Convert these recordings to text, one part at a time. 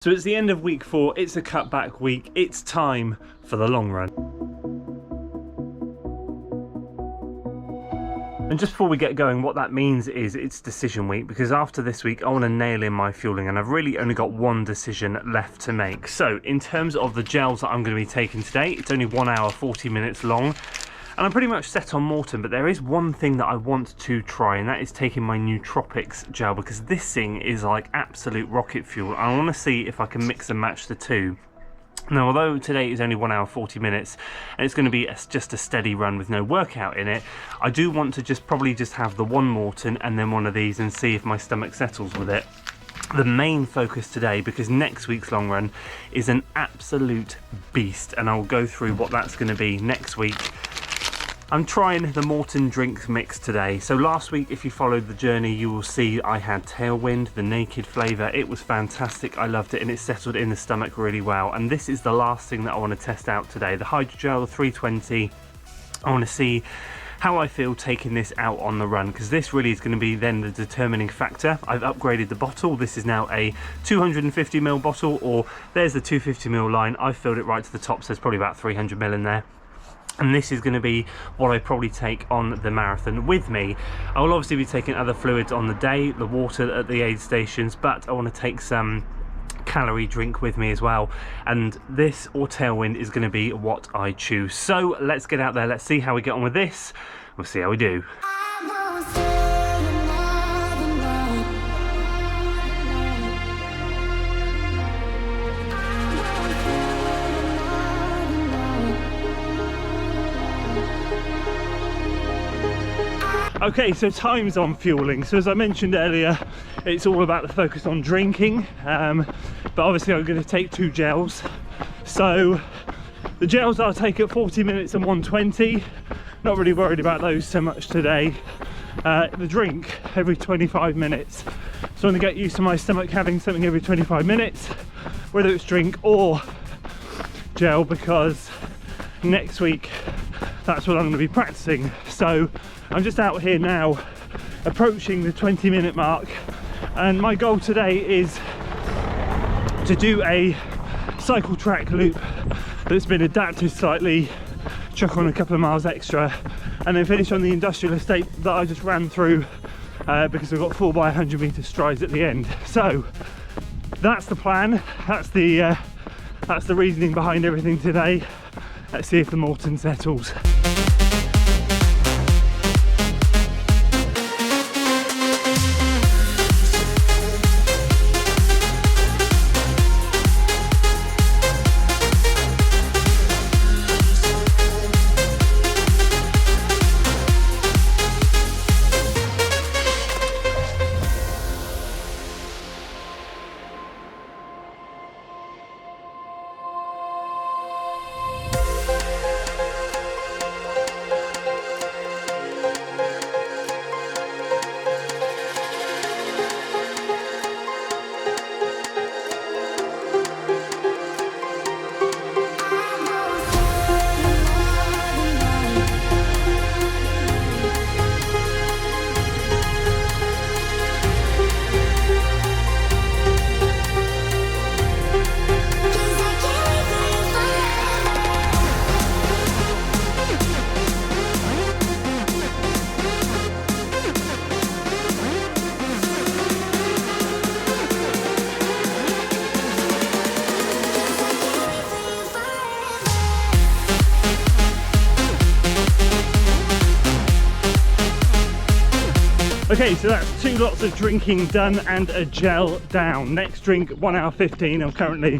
So it's the end of week 4, it's a cutback week, it's time for the long run. And just before we get going, what that means is it's decision week, because after this week I want to nail in my fueling, and I've really only got one decision left to make. So in terms of the gels that I'm going to be taking today, it's only 1 hour 40 minutes long. And I'm pretty much set on Maurten, but there is one thing that I want to try, and that is taking my nootropics gel, because this thing is like absolute rocket fuel. I want to see if I can mix and match the two. Now, although today is only 1 hour 40 minutes and it's going to be just a steady run with no workout in it, I do want to probably just have the one Maurten and then one of these and see if my stomach settles with it. The main focus today, because next week's long run is an absolute beast, and I'll go through what that's going to be next week. I'm trying the Maurten drinks mix today. So last week, if you followed the journey, you will see I had Tailwind, the naked flavour. It was fantastic, I loved it, and it settled in the stomach really well. And this is the last thing that I want to test out today. The Hydrogel 320, I want to see how I feel taking this out on the run, because this really is going to be then the determining factor. I've upgraded the bottle. This is now a 250ml bottle, or there's the 250ml line. I've filled it right to the top, so there's probably about 300ml in there. And this is going to be what I probably take on the marathon with me. I will obviously be taking other fluids on the day, the water at the aid stations, but I want to take some calorie drink with me as well. And this or Tailwind is going to be what I choose. So let's get out there, let's see how we get on with this. We'll see how we do. Okay, so time's on fueling. So as I mentioned earlier, it's all about the focus on drinking, but obviously I'm going to take 2 gels. So the gels I'll take at 40 minutes and 120. Not really worried about those so much today. The drink every 25 minutes. So I'm going to get used to my stomach having something every 25 minutes, whether it's drink or gel, because next week that's what I'm going to be practicing. So I'm just out here now, approaching the 20-minute mark, and my goal today is to do a cycle track loop that's been adapted slightly, chuck on a couple of miles extra, and then finish on the industrial estate that I just ran through, because we've got 4x100 meter strides at the end. So that's the plan, that's the reasoning behind everything today. Let's see if the Maurten settles. Okay, so that's 2 lots of drinking done and a gel down. Next drink, 1 hour 15. I'm currently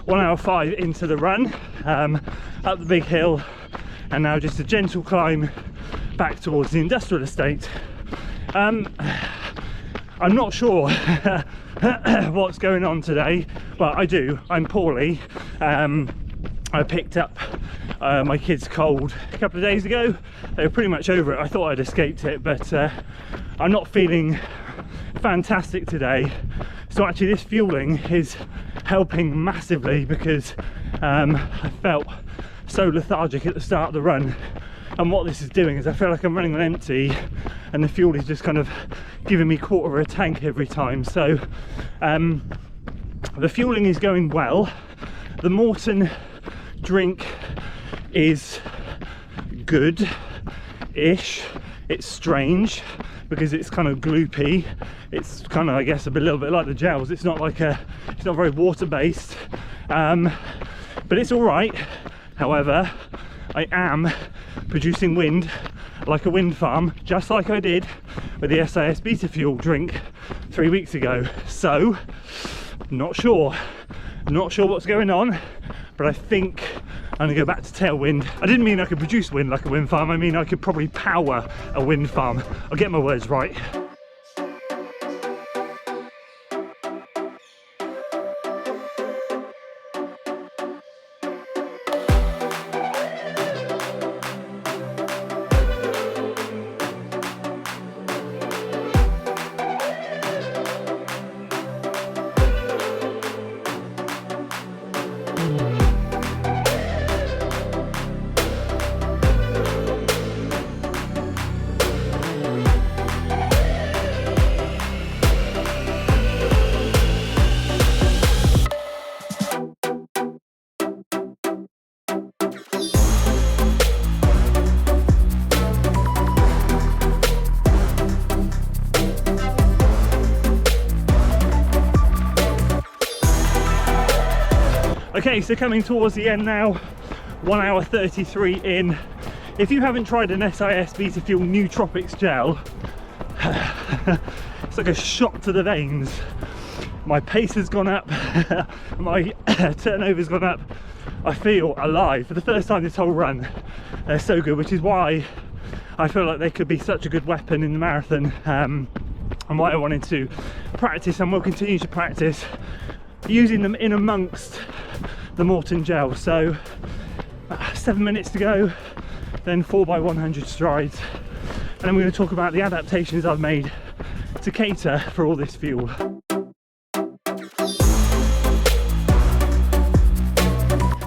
1 hour 5 into the run, up the big hill, and now just a gentle climb back towards the industrial estate. I'm not sure what's going on today. Well, I'm poorly. I picked up my kids' cold a couple of days ago. They were pretty much over it. I thought I'd escaped it, but I'm not feeling fantastic today. So actually this fueling is helping massively, because I felt so lethargic at the start of the run. And what this is doing is I feel like I'm running on empty, and the fuel is just kind of giving me 1/4 of a tank every time. So The fueling is going well. The Maurten drink is good-ish. It's strange because it's kind of gloopy. It's kind of, I guess, a little bit like the gels. It's not very water-based, but it's all right. However, I am producing wind like a wind farm, just like I did with the SAS Beta Fuel drink 3 weeks ago. So, not sure what's going on, but I think I'm gonna go back to tailwind. I didn't mean I could produce wind like a wind farm, I mean I could probably power a wind farm. I'll get my words right. Okay, so coming towards the end now, 1 hour 33 in. If you haven't tried an SAS Beta Fuel New Tropics gel, it's like a shot to the veins. My pace has gone up, my turnover's gone up. I feel alive for the first time this whole run. They're so good, which is why I feel like they could be such a good weapon in the marathon, and why I wanted to practice and will continue to practice using them in amongst the Maurten gel. So 7 minutes to go, then 4x100 strides, and I'm going to talk about the adaptations I've made to cater for all this fuel.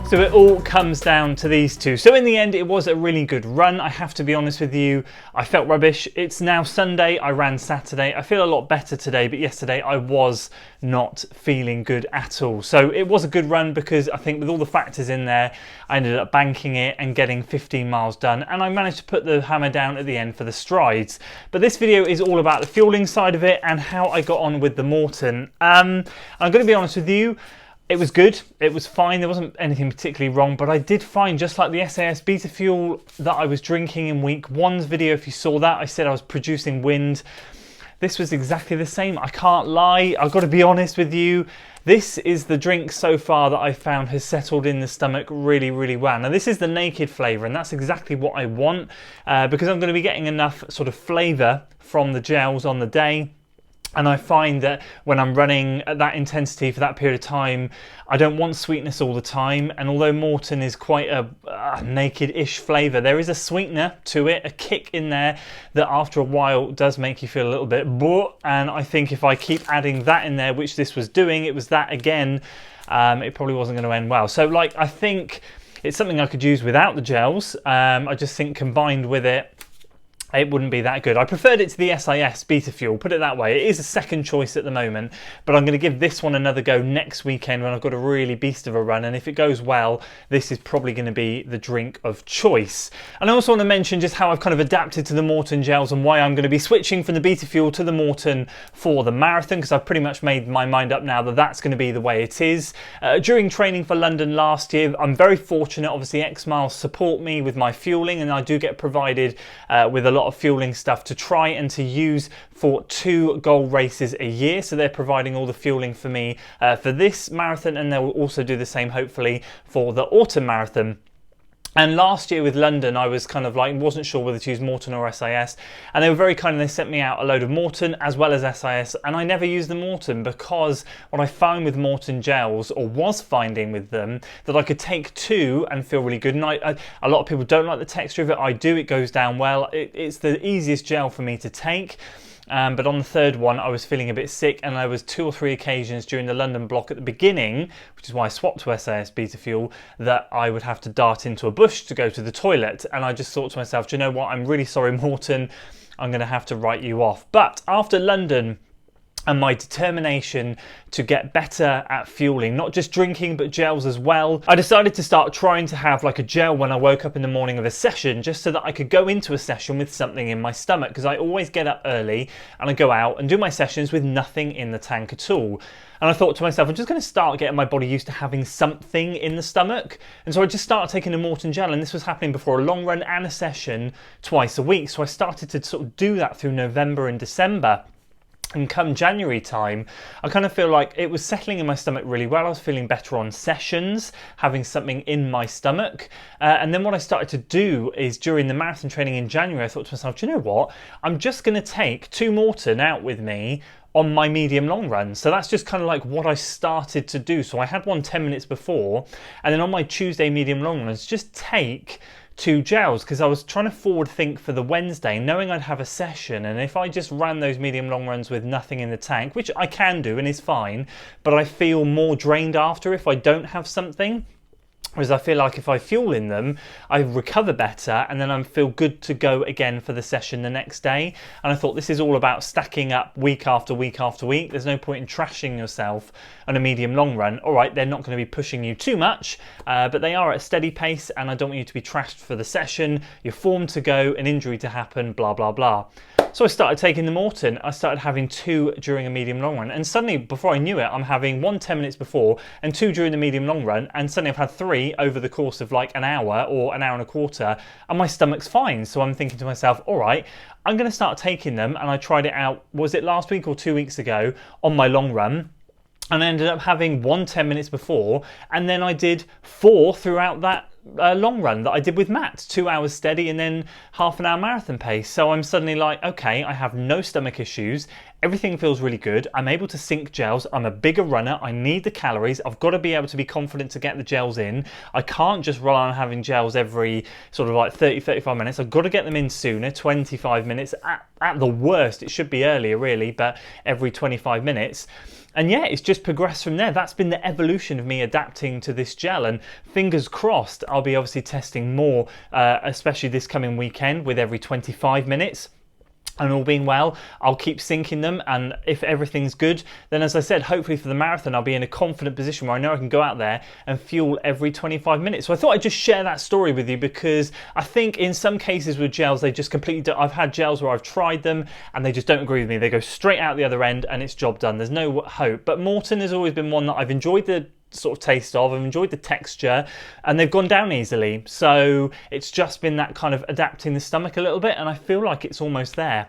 So it all comes down to these two. So in the end, it was a really good run. I have to be honest with you, I felt rubbish. It's now Sunday, I ran Saturday. I feel a lot better today, but yesterday I was not feeling good at all. So it was a good run because I think with all the factors in there, I ended up banking it and getting 15 miles done. And I managed to put the hammer down at the end for the strides. But this video is all about the fueling side of it and how I got on with the Maurten. I'm going to be honest with you, it was good, it was fine, there wasn't anything particularly wrong, but I did find, just like the SAS Beta Fuel that I was drinking in week 1's video, if you saw that, I said I was producing wind. This was exactly the same, I can't lie, I've got to be honest with you. This is the drink so far that I found has settled in the stomach really, really well. Now this is the naked flavour, and that's exactly what I want, because I'm going to be getting enough sort of flavour from the gels on the day. And I find that when I'm running at that intensity for that period of time, I don't want sweetness all the time. And although Maurten is quite a naked-ish flavour, there is a sweetener to it, a kick in there that after a while does make you feel a little bit bleh. And I think if I keep adding that in there, which this was doing, it was that again, it probably wasn't going to end well. So like, I think it's something I could use without the gels. I just think combined with it, it wouldn't be that good. I preferred it to the SAS Beta Fuel, put it that way. It is a second choice at the moment, but I'm going to give this one another go next weekend when I've got a really beast of a run, and if it goes well, this is probably going to be the drink of choice. And I also want to mention just how I've kind of adapted to the Maurten gels and why I'm going to be switching from the Beta Fuel to the Maurten for the marathon, because I've pretty much made my mind up now that that's going to be the way it is. During training for London last year, I'm very fortunate, obviously X Miles support me with my fueling, and I do get provided with a lot of fueling stuff to try and to use for 2 goal races a year. So they're providing all the fueling for me for this marathon, and they will also do the same hopefully for the autumn marathon. And last year with London, I was kind of like, wasn't sure whether to use Maurten or SAS. And they were very kind and they sent me out a load of Maurten as well as SAS. And I never used the Maurten because what I found with Maurten gels, or was finding with them, that I could take 2 and feel really good. And a lot of people don't like the texture of it. I do, it goes down well. It's the easiest gel for me to take. But on the third one, I was feeling a bit sick, and there was 2 or 3 occasions during the London block at the beginning, which is why I swapped to SAS Beta Fuel, that I would have to dart into a bush to go to the toilet. And I just thought to myself, do you know what? I'm really sorry, Maurten. I'm going to have to write you off. But after London, and my determination to get better at fueling, not just drinking but gels as well, I decided to start trying to have like a gel when I woke up in the morning of a session, just so that I could go into a session with something in my stomach, because I always get up early and I go out and do my sessions with nothing in the tank at all. And I thought to myself, I'm just going to start getting my body used to having something in the stomach. And so I just started taking a Maurten gel, and this was happening before a long run and a session twice a week. So I started to sort of do that through November and December. And come January time, I kind of feel like it was settling in my stomach really well. I was feeling better on sessions, having something in my stomach. And then what I started to do is during the marathon training in January, I thought to myself, do you know what? I'm just going to take 2 Maurten out with me on my medium long run. So that's just kind of like what I started to do. So I had one 10 minutes before, and then on my Tuesday medium long runs, just take 2 gels, because I was trying to forward think for the Wednesday, knowing I'd have a session, and if I just ran those medium long runs with nothing in the tank, which I can do and is fine, but I feel more drained after if I don't have something. Whereas I feel like if I fuel in them, I recover better, and then I feel good to go again for the session the next day. And I thought this is all about stacking up week after week after week. There's no point in trashing yourself on a medium long run. All right, they're not going to be pushing you too much, but they are at a steady pace, and I don't want you to be trashed for the session. You're formed to go, an injury to happen, blah, blah, blah. So I started taking the Maurten. I started having 2 during a medium long run, and suddenly, before I knew it, I'm having 1 10 minutes before and 2 during the medium long run, and suddenly I've had 3 over the course of like an hour or an hour and a quarter, and my stomach's fine. So I'm thinking to myself, all right, I'm going to start taking them. And I tried it out, was it last week or 2 weeks ago, on my long run, and I ended up having 1 10 minutes before, and then I did 4 throughout that long run that I did with Matt, 2 hours steady and then half an hour marathon pace. So I'm suddenly like, okay, I have no stomach issues. Everything feels really good. I'm able to sink gels. I'm a bigger runner. I need the calories. I've got to be able to be confident to get the gels in. I can't just rely on having gels every sort of like 30, 35 minutes. I've got to get them in sooner, 25 minutes. At the worst, it should be earlier really, but every 25 minutes. And yeah, it's just progressed from there. That's been the evolution of me adapting to this gel, and fingers crossed I'll be obviously testing more, especially this coming weekend with every 25 minutes. And all being well, I'll keep syncing them, and if everything's good, then as I said, hopefully for the marathon I'll be in a confident position where I know I can go out there and fuel every 25 minutes. So I thought I'd just share that story with you, because I think in some cases with gels, they just completely don't. I've had gels where I've tried them and they just don't agree with me. They go straight out the other end and it's job done. There's no hope. But Maurten has always been one that I've enjoyed the sort of taste of, I've enjoyed the texture, and they've gone down easily. So it's just been that kind of adapting the stomach a little bit, and I feel like it's almost there.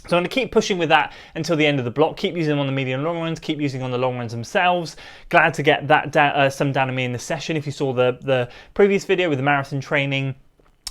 So I'm going to keep pushing with that until the end of the block, keep using them on the medium long runs, keep using on the long runs themselves. Glad to get that some down on me in the session. If you saw the previous video with the marathon training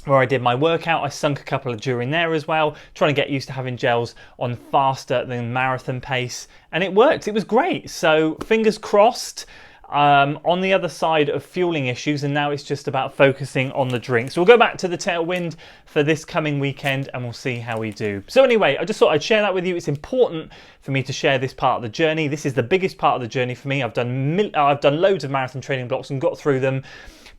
where I did my workout, I sunk a couple of during there as well, trying to get used to having gels on faster than marathon pace, and it worked. It was great. So fingers crossed. On the other side of fueling issues, and now it's just about focusing on the drink. So we'll go back to the tailwind for this coming weekend and we'll see how we do. So anyway, I just thought I'd share that with you. It's important for me to share this part of the journey. This is the biggest part of the journey for me. I've done loads of marathon training blocks and got through them,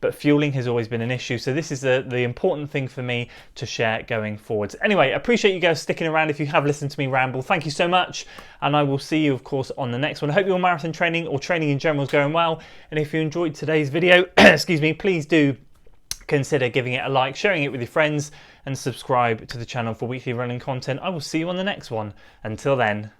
but fueling has always been an issue. So this is the important thing for me to share going forwards. Anyway, I appreciate you guys sticking around. If you have listened to me ramble, thank you so much. And I will see you, of course, on the next one. I hope your marathon training or training in general is going well. And if you enjoyed today's video, excuse me, please do consider giving it a like, sharing it with your friends, and subscribe to the channel for weekly running content. I will see you on the next one. Until then.